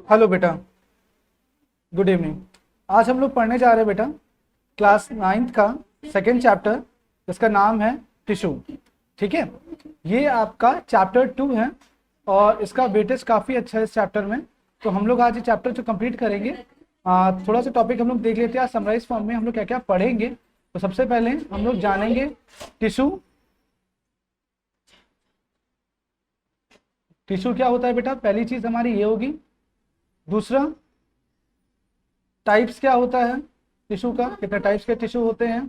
Hello बेटा, good evening. आज हम लोग पढ़ने जा रहे हैं बेटा क्लास 9th का सेकेंड चैप्टर, इसका नाम है टिश्यू। ठीक है, ये आपका चैप्टर 2 है और इसका वेटेज काफ़ी अच्छा है इस चैप्टर में। तो हम लोग आज ये चैप्टर जो कंप्लीट करेंगे, थोड़ा सा टॉपिक हम लोग देख लेते हैं। आज समराइज फॉर्म में हम लोग क्या क्या पढ़ेंगे। तो सबसे पहले हम लोग जानेंगे टिश्यू। टिश्यू क्या होता है बेटा, पहली चीज़ हमारी ये होगी। दूसरा, टाइप्स क्या होता है टिश्यू का, कितने टाइप्स के टिश्यू होते हैं।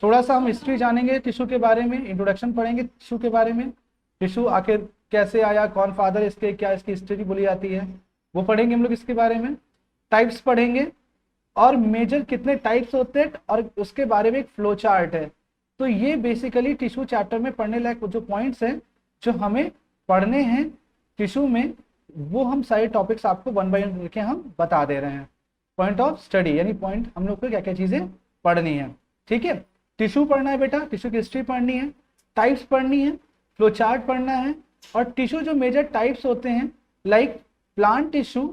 थोड़ा सा हम हिस्ट्री जानेंगे टिश्यू के बारे में, इंट्रोडक्शन पढ़ेंगे टिश्यू के बारे में। टिश्यू आखिर कैसे आया, कौन फादर इसके, क्या इसकी हिस्ट्री बोली जाती है, वो पढ़ेंगे हम लोग इसके बारे में। टाइप्स पढ़ेंगे और मेजर कितने टाइप्स होते हैं और उसके बारे में एक फ्लो चार्ट है। तो ये बेसिकली टिश्यू चैप्टर में पढ़ने लायक जो पॉइंट्स हैं जो हमें पढ़ने हैं टिश्यू में, वो हम सारे टॉपिक्स आपको वन बाय वन करके हम बता दे रहे हैं। पॉइंट ऑफ स्टडी यानी पॉइंट हम लोग को क्या क्या चीजें पढ़नी है। ठीक है, टिश्यू पढ़ना है बेटा, टिश्यू की हिस्ट्री पढ़नी है, टाइप्स पढ़नी है, फ्लो चार्ट पढ़ना है। और टिश्यू जो मेजर टाइप्स होते हैं like plant tissue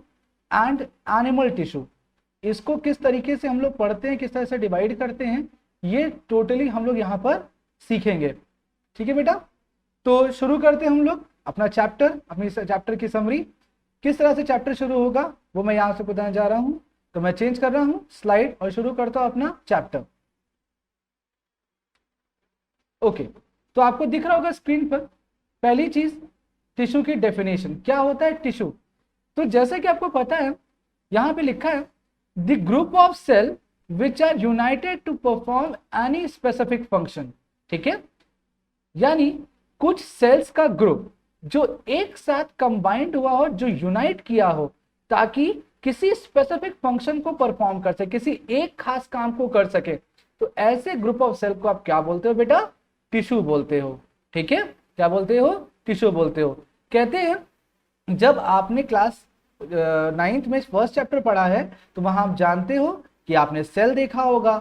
and animal tissue, इसको किस तरीके से हम लोग पढ़ते हैं, किस तरह से डिवाइड करते हैं, ये टोटली हम लोग यहाँ पर सीखेंगे। ठीक है बेटा, तो शुरू करते हैं हम लोग अपना चैप्टर, अपनी चैप्टर की समरी। किस तरह से चैप्टर शुरू होगा वो मैं यहाँ से बताने जा रहा हूँ। तो मैं चेंज कर रहा हूँ स्लाइड और शुरू करता हूँ अपना चैप्टर। ओके, तो आपको दिख रहा होगा स्क्रीन पर पहली चीज टिश्यू की डेफिनेशन। क्या होता है टिश्यू? तो जैसे कि आपको पता है यहाँ पे लिखा है the group of cell which are united to perform any specific function. ठीक है, यानी कुछ सेल्स का ग्रुप जो एक साथ कंबाइंड हुआ हो, जो यूनाइट किया हो ताकि किसी स्पेसिफिक फंक्शन को परफॉर्म कर सके, किसी एक खास काम को कर सके। तो ऐसे ग्रुप ऑफ सेल को आप क्या बोलते हो बेटा? टिश्यू बोलते हो। ठीक है, क्या बोलते हो? टिश्यू बोलते हो। कहते हैं जब आपने क्लास 9th में फर्स्ट चैप्टर पढ़ा है तो वहां आप जानते हो कि आपने सेल देखा होगा,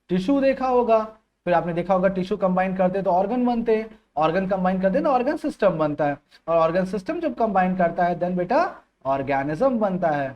टिश्यू देखा होगा, फिर आपने देखा होगा टिश्यू कंबाइन करते तो ऑर्गन बनते हैं, ऑर्गन कंबाइन करते हैं तो ऑर्गन सिस्टम बनता है, और ऑर्गन सिस्टम जब कंबाइन करता है देन बेटा ऑर्गेनिज्म बनता है।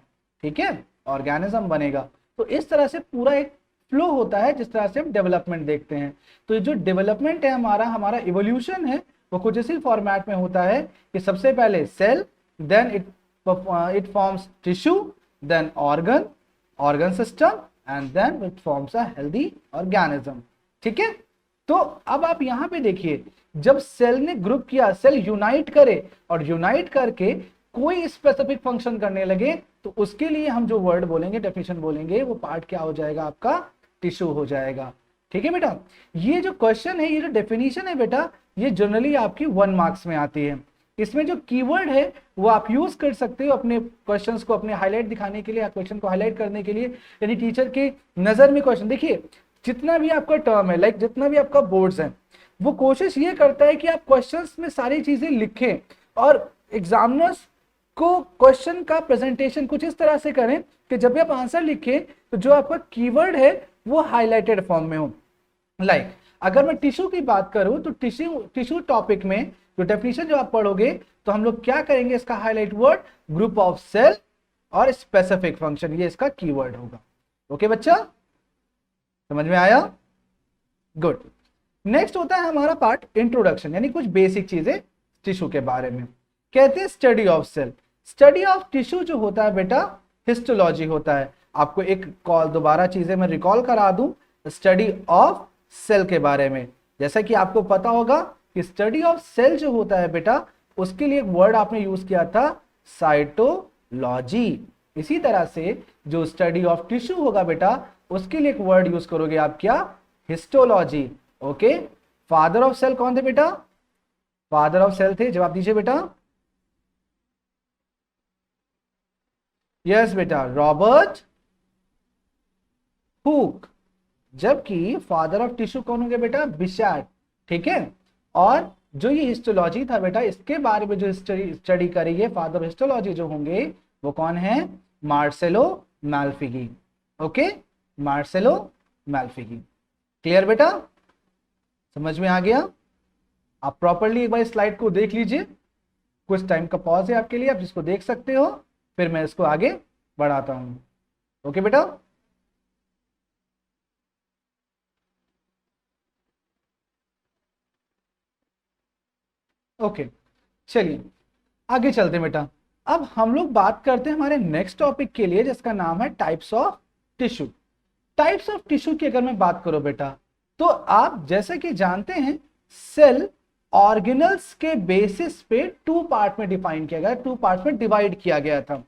ठीक है, ऑर्गेनिज्म बनेगा। तो इस तरह से पूरा एक फ्लो होता है जिस तरह से हम डेवलपमेंट देखते हैं। तो ये जो डेवलपमेंट है हमारा इवोल्यूशन है, वो कुछ इसी फॉर्मेट में होता है कि सबसे पहले cell, then it forms tissue, then organ system, and then it forms a healthy organism. ठीक है, तो अब आप यहां पे देखिए, जब सेल ने ग्रुप किया, सेल यूनाइट करे और यूनाइट करके कोई स्पेसिफिक फंक्शन करने लगे, तो उसके लिए हम जो वर्ड बोलेंगे, डेफिनेशन बोलेंगे, वो पार्ट क्या हो जाएगा? आपका टिश्यू हो जाएगा। ठीक है बेटा, ये जो क्वेश्चन है, ये जो डेफिनेशन है बेटा, ये जनरली आपकी 1 मार्क्स में आती है। इसमें जो कीवर्ड है वो आप यूज कर सकते हो अपने क्वेश्चंस को, अपने हाईलाइट दिखाने के लिए, क्वेश्चन को हाईलाइट करने के लिए। यानी टीचर के नजर में क्वेश्चन देखिए, जितना भी आपका टर्म है, लाइक जितना भी आपका बोर्ड्स है, वो कोशिश ये करता है कि आप क्वेश्चंस में सारी चीजें लिखें और एग्जामिनर्स को क्वेश्चन का प्रेजेंटेशन कुछ इस तरह से करें कि जब भी आप आंसर लिखें तो जो आपका कीवर्ड है वो हाईलाइटेड फॉर्म में हो। लाइक अगर मैं टिश्यू की बात करूं तो टिश्यू टॉपिक में जो डेफिनेशन जो आप पढ़ोगे तो हम लोग क्या करेंगे, इसका highlight word group of cell और स्पेसिफिक फंक्शन, ये इसका कीवर्ड होगा। ओके बच्चा, समझ में आया? गुड। नेक्स्ट होता है हमारा पार्ट इंट्रोडक्शन, यानी कुछ बेसिक चीजें टिश्यू के बारे में। कहते हैं study of cell. Study of tissue जो होता है बेटा हिस्टोलॉजी होता है। आपको एक कॉल दोबारा चीजें मैं रिकॉल करा दूं स्टडी ऑफ सेल के बारे में। जैसा कि आपको पता होगा कि स्टडी ऑफ सेल जो होता है बेटा, उसके लिए एक वर्ड आपने यूज किया था साइटोलॉजी। इसी तरह से जो स्टडी ऑफ टिश्यू होगा बेटा, उसके लिए एक वर्ड यूज करोगे आप, क्या? Histology. Okay, father of cell कौन थे बेटा? फादर ऑफ सेल थे, जवाब दीजिए बेटा। यस बेटा, रॉबर्ट हुक। जबकि फादर ऑफ टिश्यू कौन होंगे बेटा? बिशैट। ठीक है, और जो ये हिस्टोलॉजी था बेटा, इसके बारे में जो स्टडी करेंगे फादर ऑफ हिस्टोलॉजी जो होंगे वो कौन है? Marcello Malpighi. Okay, Marcello Malpighi. Clear बेटा, समझ में आ गया? आप प्रॉपर्ली एक बार स्लाइड को देख लीजिए, कुछ टाइम का पॉज है आपके लिए, आप जिसको देख सकते हो। फिर मैं इसको आगे बढ़ाता हूं। ओके बेटा, ओके चलिए आगे चलते हैं बेटा। अब हम लोग बात करते हैं हमारे नेक्स्ट टॉपिक के लिए, जिसका नाम है types of tissue. Types of tissue की अगर मैं बात करूं बेटा, तो आप जैसे कि जानते हैं सेल ऑर्गेनल्स के बेसिस पे टू पार्ट में डिफाइन किया गया, टू पार्ट में डिवाइड किया गया था।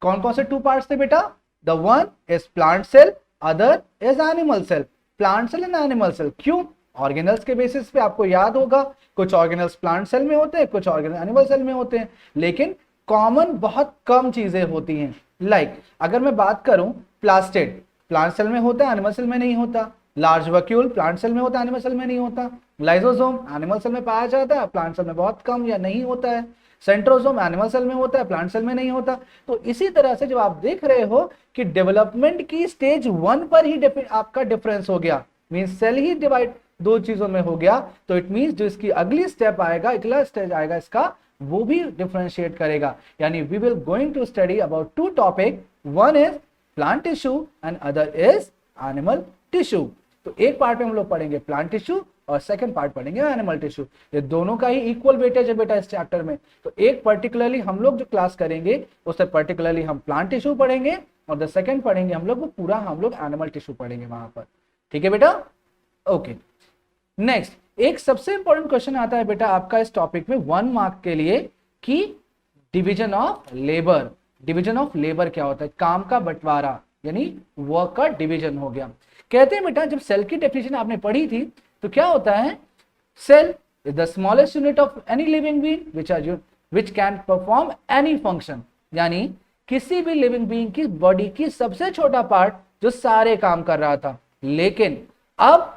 कौन कौन से टू पार्ट्स थे बेटा? The one is plant cell, other is animal cell. Plant cell and animal cell. क्यों? ऑर्गेनल्स के बेसिस पे आपको याद होगा कुछ ऑर्गेनल्स प्लांट सेल में होते हैं, कुछ ऑर्गेनल एनिमल सेल में होते हैं, लेकिन कॉमन बहुत कम चीजें होती हैं। लाइक अगर मैं बात करूं प्लास्टिड प्लांट सेल में होता है, एनिमल सेल में नहीं होता। लार्ज वैक्यूल प्लांट सेल में होता है, एनिमल सेल में नहीं होता। लाइसोसोम एनिमल सेल में पाया जाता है, प्लांट सेल में बहुत कम या नहीं होता है। सेंट्रोसोम एनिमल सेल में होता है, प्लांट सेल में नहीं होता। तो इसी तरह से जब आप देख रहे हो कि डेवलपमेंट की स्टेज 1 पर ही आपका डिफरेंस हो गया, मींस सेल ही डिवाइड दो चीजों में हो गया, तो इट मींस जो इसकी अगली स्टेप आएगा, अगला स्टेज आएगा इसका, वो भी डिफरेंशिएट करेगा। यानी we will going to study about two topic, one is plant tissue and other is animal tissue. तो एक पार्ट में हम लोग पढ़ेंगे प्लांट टिश्यू और सेकंड पार्ट पढ़ेंगे एनिमल टिश्यू। ये दोनों का ही इक्वल वेटेज है बेटा इस चैप्टर में। तो एक पर्टिकुलरली हम लोग जो क्लास करेंगे उससे पर्टिकुलरली हम प्लांट टिश्यू पढ़ेंगे और द सेकंड पढ़ेंगे हम लोग वो पूरा हम लोग एनिमल टिश्यू पढ़ेंगे वहां पर। ठीक है बेटा, ओके। नेक्स्ट एक सबसे इंपॉर्टेंट क्वेश्चन आता है बेटा आपका इस टॉपिक में 1 मार्क के लिए कि division of labour. Division of labour क्या होता है? काम का बंटवारा, यानी वर्क का डिवीजन हो गया। कहते हैं बेटा जब सेल की डेफिनेशन आपने पढ़ी थी तो क्या होता है? Cell is the smallest unit of any living being which can perform any function. यानी किसी भी लिविंग बीइंग की बॉडी की सबसे छोटा पार्ट जो सारे काम कर रहा था, लेकिन अब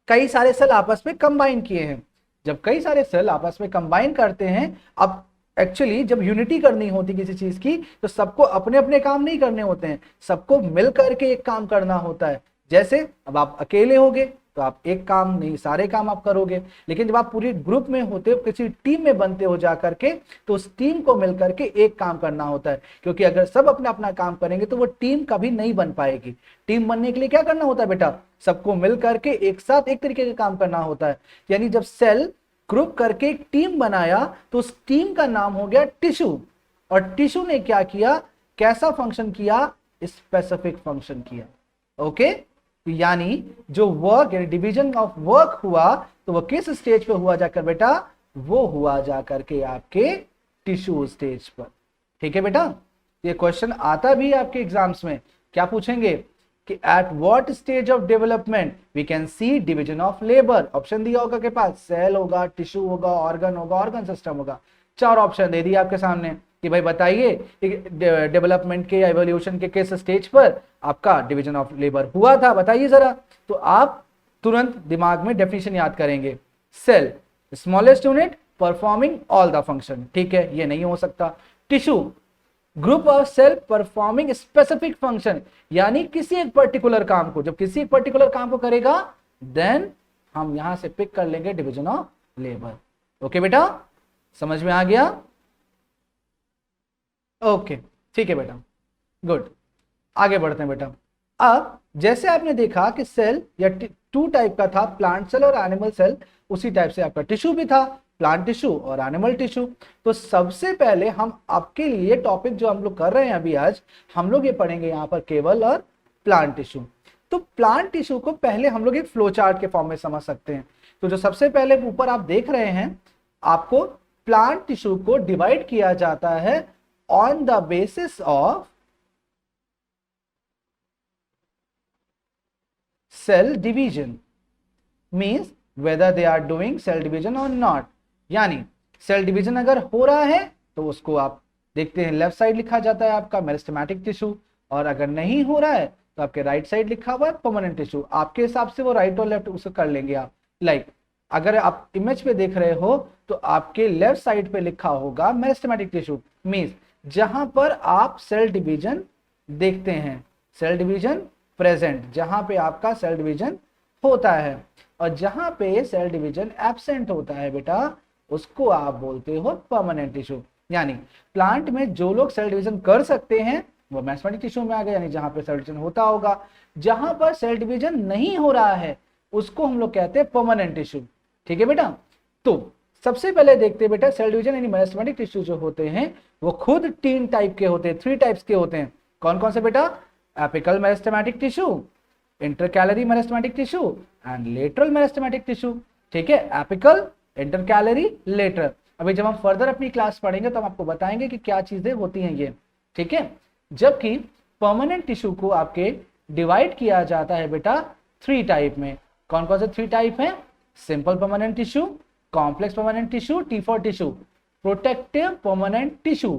कई सारे सेल आपस में कंबाइन किए हैं। जब कई सारे सेल आपस में कंबाइन करते हैं, अब एक्चुअली जब यूनिटी करनी होती किसी चीज की तो सबको अपने अपने काम नहीं करने होते हैं, सबको मिल करके एक काम करना होता है। जैसे अब आप अकेले होगे तो आप एक काम नहीं सारे काम आप करोगे, लेकिन जब आप पूरी ग्रुप में होते हो, किसी टीम में बनते हो जा करके, तो उस टीम को मिल करके एक काम करना होता है। क्योंकि अगर सब अपना अपना काम करेंगे तो वो टीम कभी नहीं बन पाएगी। टीम बनने के लिए क्या करना होता है बेटा? सबको मिल करके एक साथ एक तरीके का काम करना होता है। यानी जब सेल ग्रुप करके एक टीम बनाया तो उस टीम का नाम हो गया टिश्यू। और टिश्यू ने क्या किया? कैसा फंक्शन किया? स्पेसिफिक फंक्शन किया। ओके, यानी जो वर्क यानी डिवीजन ऑफ वर्क हुआ तो वो किस स्टेज पे हुआ जाकर बेटा? वो हुआ जाकर के आपके टिश्यू स्टेज पर। ठीक है बेटा, ये क्वेश्चन आता भी है आपके एग्जाम्स में। क्या पूछेंगे कि at what stage of development we can see division of labour. Option दिया होगा के पास, सेल होगा, टिश्यू होगा, ऑर्गन होगा, ऑर्गन सिस्टम होगा। 4 ऑप्शन दे दिए आपके सामने कि भाई बताइए डेवलपमेंट के या एवोल्यूशन के किस स्टेज पर आपका डिवीजन ऑफ लेबर हुआ था, बताइए जरा। तो आप तुरंत दिमाग में डेफिनेशन याद करेंगे, cell smallest unit performing all the function. ठीक है, ये नहीं हो सकता। Tissue group of cell performing specific function, यानी किसी एक पर्टिकुलर काम को, जब किसी एक पर्टिकुलर काम को करेगा देन हम यहां से पिक कर लेंगे डिवीजन ऑफ लेबर। ओके बेटा, समझ में आ गया? ओके ठीक है बेटा, गुड। आगे बढ़ते हैं बेटा। अब जैसे आपने देखा कि सेल या 2 टाइप का था, प्लांट सेल और एनिमल सेल, उसी टाइप से आपका टिश्यू भी था, प्लांट टिश्यू और एनिमल टिश्यू। तो सबसे पहले हम आपके लिए टॉपिक जो हम लोग कर रहे हैं अभी आज, हम लोग ये पढ़ेंगे यहाँ पर केवल और प्लांट टिश्यू। तो प्लांट टिश्यू को पहले हम लोग एक फ्लो चार्ट के फॉर्म में समझ सकते हैं। तो जो सबसे पहले ऊपर आप देख रहे हैं, आपको प्लांट टिश्यू को डिवाइड किया जाता है on the basis of cell division, means whether they are doing cell division or not। यानी सेल डिवीजन अगर हो रहा है तो उसको आप देखते हैं लेफ्ट साइड लिखा जाता है आपका मेरिस्टेमेटिक टिश्यू, और अगर नहीं हो रहा है तो आपके राइट साइड लिखा हुआ है परमानेंट टिश्यू। आपके हिसाब से वो राइट और लेफ्ट उसको कर लेंगे आप। लाइक अगर आप इमेज पे देख रहे हो तो आपके लेफ्ट साइड पे लिखा होगा मेरिस्टेमेटिक टिश्यू, मींस जहां पर आप सेल डिवीजन देखते हैं, सेल डिवीजन प्रेजेंट, जहां पे आपका सेल डिवीजन होता है, और जहां पे सेल डिवीजन एब्सेंट होता है बेटा उसको आप बोलते हो परमानेंट टिश्यू। यानी प्लांट में जो लोग सेल डिवीजन कर सकते हैं वो मेरिस्टेमेटिक टिश्यू में आ गए, यानी जहां पे सेल डिवीजन होता होगा। जहां पर सेल डिवीजन नहीं हो रहा है उसको हम लोग कहते हैं परमानेंट टिश्यू। ठीक है बेटा, तो सबसे पहले देखते हैं बेटा सेल डिवीजन यानी मेरिस्टेमेटिक टिश्यू जो होते हैं वो खुद 3 टाइप के होते हैं, 3 टाइप्स के होते हैं। कौन कौन से बेटा? Apical meristematic tissue, intercalary meristematic tissue and lateral meristematic tissue. ठीक है, एपिकल, इंटरकैलरी, लेटरल। अभी जब हम फर्दर अपनी क्लास पढ़ेंगे तो हम आपको बताएंगे कि क्या चीजें होती हैं ये। ठीक है, जबकि परमानेंट टिश्यू को आपके डिवाइड किया जाता है बेटा 3 टाइप में। कौन कौन से 3 टाइप हैं? Simple permanent tissue, complex permanent tissue, T for tissue, protective permanent tissue,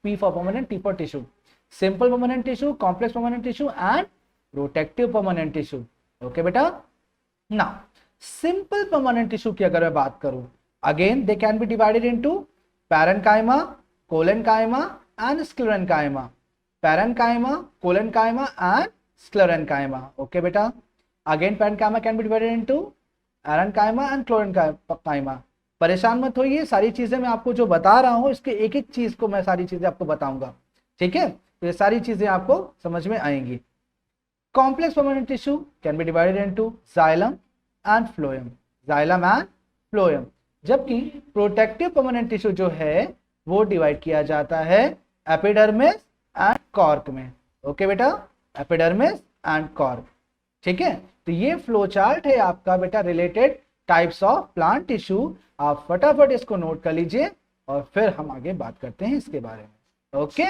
P for permanent, T for tissue. Simple permanent tissue, complex permanent tissue and protective permanent tissue. Okay बेटा, now simple permanent tissue की अगर मैं बात करूं, again they can be divided into parenchyma, collenchyma and sclerenchyma. Parenchyma, collenchyma and sclerenchyma. Okay बेटा, again parenchyma can be divided into parenchyma and chlorenchyma. परेशान मत होइए, सारी चीजें मैं आपको जो बता रहा हूं इसके एक एक चीज को मैं सारी चीजें आपको बताऊंगा। ठीक है, तो ये सारी चीजें आपको समझ में आएंगी। Complex permanent tissue can be divided into xylem and phloem, xylem and phloem. जबकि प्रोटेक्टिव परमानेंट टिश्यू जो है वो डिवाइड किया जाता है एपिडर्मिस एंड कॉर्क में। ओके बेटा, एपिडर्मिस एंड कॉर्क। ठीक है, तो ये फ्लो चार्ट है आपका बेटा related types of plant tissue. आप फटाफट इसको नोट कर लीजिए और फिर हम आगे बात करते हैं इसके बारे में। ओके,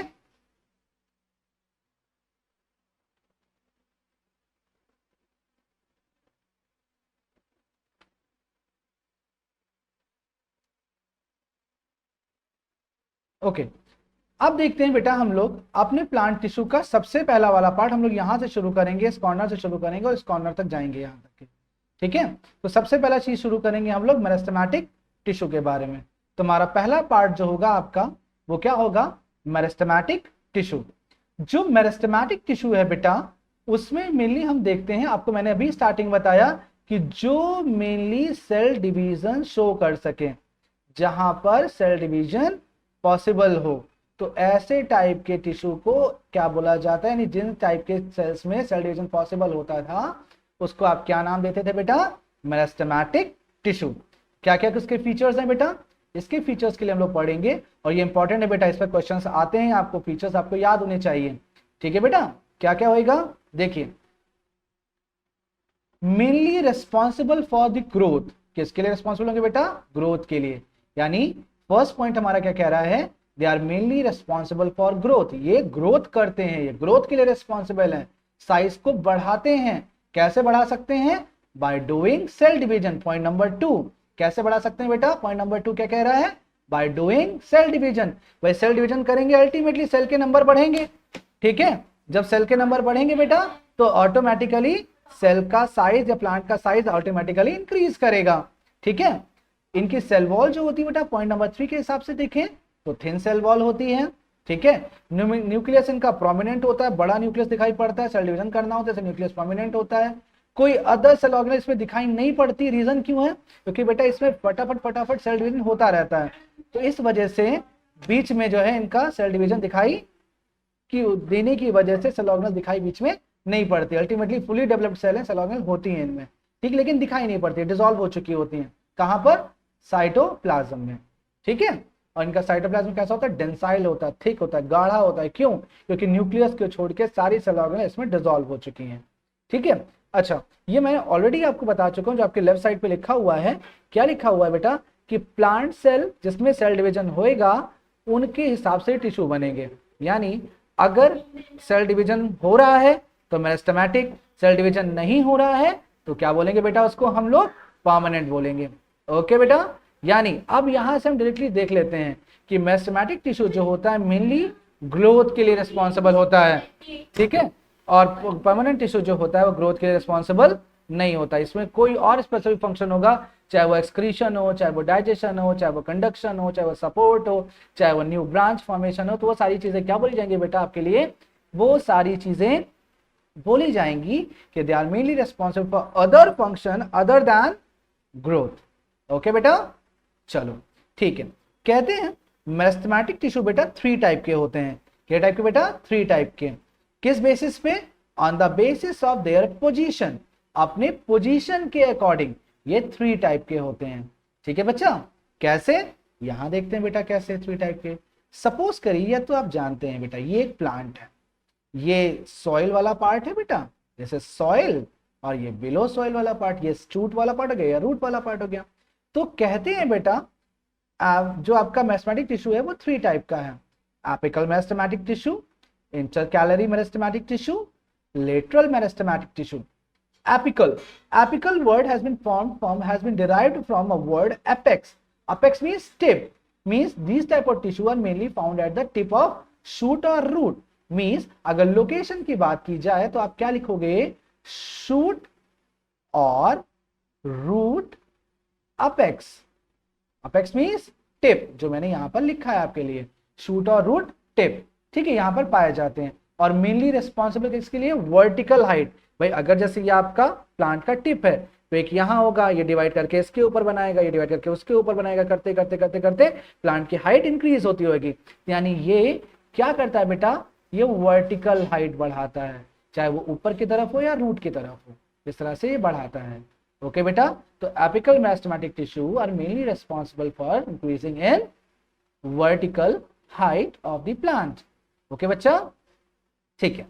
ओके अब देखते हैं बेटा हम लोग अपने प्लांट टिश्यू का सबसे पहला वाला पार्ट हम लोग यहां से शुरू करेंगे, इस कॉर्नर से शुरू करेंगे और इस कॉर्नर तक जाएंगे यहां तक के। ठीक है, तो सबसे पहला चीज शुरू करेंगे हम लोग मेरिस्टेमेटिक टिश्यू के बारे में। तो हमारा पहला पार्ट जो होगा आपका वो क्या होगा? Meristematic tissue. जो मेरिस्टेमेटिक टिश्यू है बेटा उसमें मेनली हम देखते हैं, आपको मैंने अभी स्टार्टिंग बताया कि जो मेनली सेल डिवीजन शो कर सके, जहां पर सेल डिवीजन पॉसिबल हो, तो ऐसे टाइप के टिश्यू को क्या बोला जाता है? यानी जिन टाइप के सेल्स में सेल डिवीजन पॉसिबल होता था उसको आप क्या नाम देते थे बेटा? Meristematic tissue. क्या क्या उसके फीचर्स हैं बेटा? इसके फीचर्स के लिए हम लोग पढ़ेंगे और ये इंपॉर्टेंट है बेटा, इस पर क्वेश्चंस आते हैं, आपको फीचर्स आपको याद होने चाहिए। ठीक है बेटा, क्या क्या होएगा देखिए। Mainly responsible for the growth, किसके लिए रिस्पॉन्सिबल होंगे बेटा? ग्रोथ के लिए। यानी फर्स्ट पॉइंट हमारा क्या कह रहा है? They are mainly responsible for growth. ये ग्रोथ करते हैं, ये ग्रोथ के लिए रिस्पॉन्सिबल है, साइज को बढ़ाते हैं। कैसे बढ़ा सकते हैं? By doing cell division. Point number 2 कैसे बढ़ा सकते हैं बेटा? पॉइंट नंबर 2 क्या कह रहा है? By doing cell division. भाई सेल डिवीजन करेंगे अल्टीमेटली सेल के नंबर बढ़ेंगे। ठीक है, जब सेल के नंबर बढ़ेंगे बेटा तो ऑटोमेटिकली सेल का साइज या प्लांट का साइज ऑटोमेटिकली इंक्रीज करेगा। ठीक है, इनकी सेल वॉल जो होती है बेटा पॉइंट नंबर 3 के हिसाब से देखें तो थिन सेल वॉल होती है। ठीक है, न्यूक्लियस इनका प्रोमिनेंट होता है, बड़ा न्यूक्लियस दिखाई पड़ता है। सेल डिवीजन करना होता है न्यूक्लियस प्रोमिनेंट होता है। कोई अदर सेल ऑर्गेनल इसमें दिखाई नहीं पड़ती। रीजन क्यों है? क्योंकि बेटा इसमें फटाफट सेल डिवीजन होता रहता है, तो इस वजह से बीच में जो है इनका सेल डिवीजन दिखाई की देने की वजह से सेल ऑर्गेनल दिखाई बीच में नहीं पड़ती। अल्टीमेटली फुली डेवलप्ड सेल है, सेल ऑर्गेनल होती है इनमें, ठीक, लेकिन दिखाई नहीं पड़ती, डिसॉल्व हो चुकी होती है। कहां पर? साइटोप्लाज्म में। ठीक है, और इनका साइटोप्लाज्म कैसा होता है? डेंसाइल होता है, थिक होता है, गाढ़ा होता है। क्यों? क्योंकि न्यूक्लियस को छोड़ के सारी सेल ऑर्गेनल इसमें डिसॉल्व हो चुकी हैं। ठीक है, अच्छा ये मैं ऑलरेडी आपको बता चुका हूं, जो आपके लेफ्ट साइड पे लिखा हुआ है, क्या लिखा हुआ है बेटा कि प्लांट सेल जिसमें सेल डिवीजन होएगा उनके हिसाब से टिश्यू बनेंगे। यानी अगर सेल डिवीजन हो रहा है तो मेरिस्टेमेटिक, सेल डिवीजन नहीं हो रहा है तो क्या बोलेंगे बेटा? उसको हम लोग परमानेंट बोलेंगे। ओके बेटा, यानी अब यहां से हम डायरेक्टली देख लेते हैं कि मेरिस्टेमेटिक टिश्यू जो होता है मेनली ग्रोथ के लिए रिस्पॉन्सिबल होता है। ठीक है, और परमानेंट टिश्यू जो होता है वो ग्रोथ के लिए रिस्पॉन्सिबल नहीं होता। इसमें कोई और स्पेसिफिक फंक्शन होगा, चाहे वो एक्सक्रीशन हो, चाहे वो डाइजेशन हो, चाहे वो कंडक्शन हो, चाहे वो सपोर्ट हो, चाहे वो न्यू ब्रांच फॉर्मेशन हो, तो वो सारी चीजें क्या बोली जाएंगी बेटा आपके लिए? वो सारी चीजें बोली जाएंगी कि they are mainly responsible for other function other than growth. Okay बेटा, चलो ठीक है। कहते हैं मेरिस्टेमेटिक टिश्यू बेटा 3 टाइप के होते हैं। क्या टाइप के बेटा? 3 टाइप के। किस बेसिस पे? On the basis of their position, अपने पोजीशन के अकॉर्डिंग ये 3 टाइप के होते हैं। ठीक है बच्चा? कैसे? यहां देखते हैं बेटा कैसे 3 टाइप के। सपोज करिए, तो आप जानते हैं बेटा ये एक प्लांट है, ये सॉइल वाला पार्ट है बेटा, जैसे सॉइल, और ये बिलो सॉइल वाला पार्ट, ये शूट वाला पार्ट हो गया या रूट वाला पार्ट हो गया। तो कहते हैं बेटा जो आपका मेरिस्टेमेटिक टिश्यू है वो 3 टाइप का है। Apical meristematic tissue, intercalary meristematic tissue, lateral meristematic tissue. Apical word has been derived from a word apex. Apex means tip, means these type of tissue are mainly found at the tip of shoot or root. means अगर location की बात की जाए तो आप क्या लिखोगे? shoot और root apex. apex means tip, जो मैंने यहां पर लिखा है आपके लिए, shoot और root tip. ठीक है, यहां पर पाए जाते हैं और मेनली रेस्पॉन्सिबल किसके लिए? Vertical height. भाई अगर जैसे ये आपका प्लांट का टिप है तो एक यहां होगा, ये डिवाइड करके इसके ऊपर बनाएगा, ये डिवाइड करके उसके ऊपर बनाएगा, करते करते करते करते प्लांट की हाइट इंक्रीज होती होगी। यानी ये क्या करता है बेटा? ये वर्टिकल हाइट बढ़ाता है, चाहे वो ऊपर की तरफ हो या रूट की तरफ हो, इस तरह से ये बढ़ाता है। ओके बेटा? तो apical meristematic tissue are mainly responsible for increasing in vertical height of the plant. Okay बच्चा? ठीक है,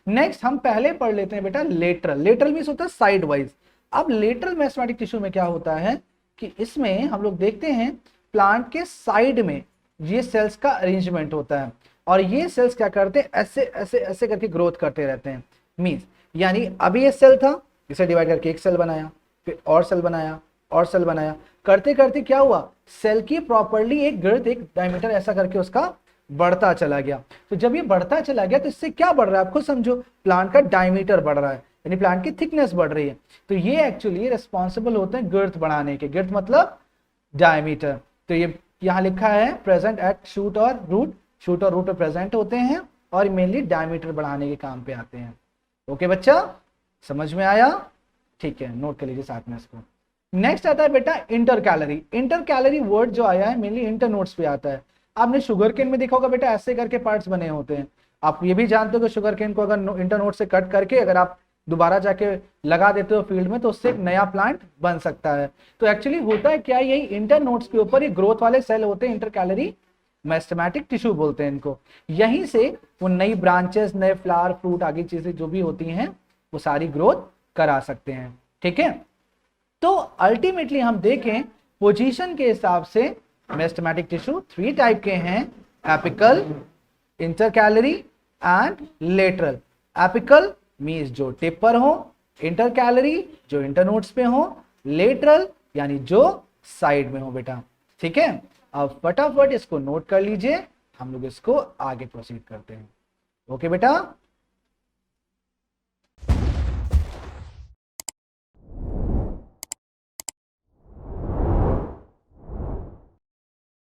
नेक्स्ट हम पहले पढ़ लेते हैं बेटा लेटरल। लेटरल मींस होता है साइड वाइज। अब लेटरल मेरिस्टेमेटिक टिश्यू में क्या होता है कि इसमें हम लोग देखते हैं प्लांट के साइड में ये सेल्स का अरेंजमेंट होता है और ये सेल्स क्या करते हैं? ऐसे ऐसे ऐसे करके ग्रोथ करते रहते हैं। मींस यानी अभी ये सेल था, इसे डिवाइड करके एक सेल बनाया, फिर और सेल बनाया और सेल बनाया, करते करते क्या हुआ? सेल की प्रॉपर्ली एक girth, एक डायमीटर ऐसा करके उसका बढ़ता चला गया। तो जब ये बढ़ता चला गया तो इससे क्या बढ़ रहा है? आप खुद समझो, प्लांट का डायमीटर बढ़ रहा है, यानी प्लांट की थिकनेस बढ़ रही है। तो ये एक्चुअली रिस्पॉन्सिबल होते हैं गर्थ बढ़ाने के। गर्थ मतलब डायमीटर। तो ये यहाँ लिखा है प्रेजेंट एट शूट और रूट, शूट और रूट प्रेजेंट होते हैं और मेनली डायमीटर बढ़ाने के काम पे आते हैं। ओके बच्चा, समझ में आया? ठीक है, नोट कर लीजिए साथ में इसको। नेक्स्ट आता है बेटा inter calorie. Inter calorie word जो आया है मेनली इंटर नोट्स पे आता है। आपने शुगर केन में देखा होगा बेटा ऐसे करके पार्ट्स बने होते हैं। आप ये भी जानते हो कि शुगर केन को अगर इंटर नोट से कट करके अगर आप दोबारा जाके लगा देते हो फील्ड में तो उससे एक नया प्लांट बन सकता है। तो एक्चुअली होता है क्या, यही इंटर नोट्स के ऊपर ये ग्रोथ वाले सेल होते हैं, इंटर कैलरी मेरिस्टेमेटिक टिश्यू बोलते हैं इनको। यहीं से वो नई ब्रांचेस, नए फ्लावर, फ्रूट, आगे चीजें जो भी होती हैं वो सारी ग्रोथ करा सकते हैं। ठीक है, तो अल्टीमेटली हम देखें पोजीशन के हिसाब से मेरिस्टेमेटिक टिश्यू 3 टाइप के हैं, apical, intercalary and lateral. Apical means जो टिप पर हो, इंटरकैलरी जो इंटरनोड्स पे हो, लेटरल यानी जो साइड में हो बेटा। ठीक है, अब फटाफट इसको नोट कर लीजिए, हम लोग इसको आगे प्रोसीड करते हैं। ओके बेटा?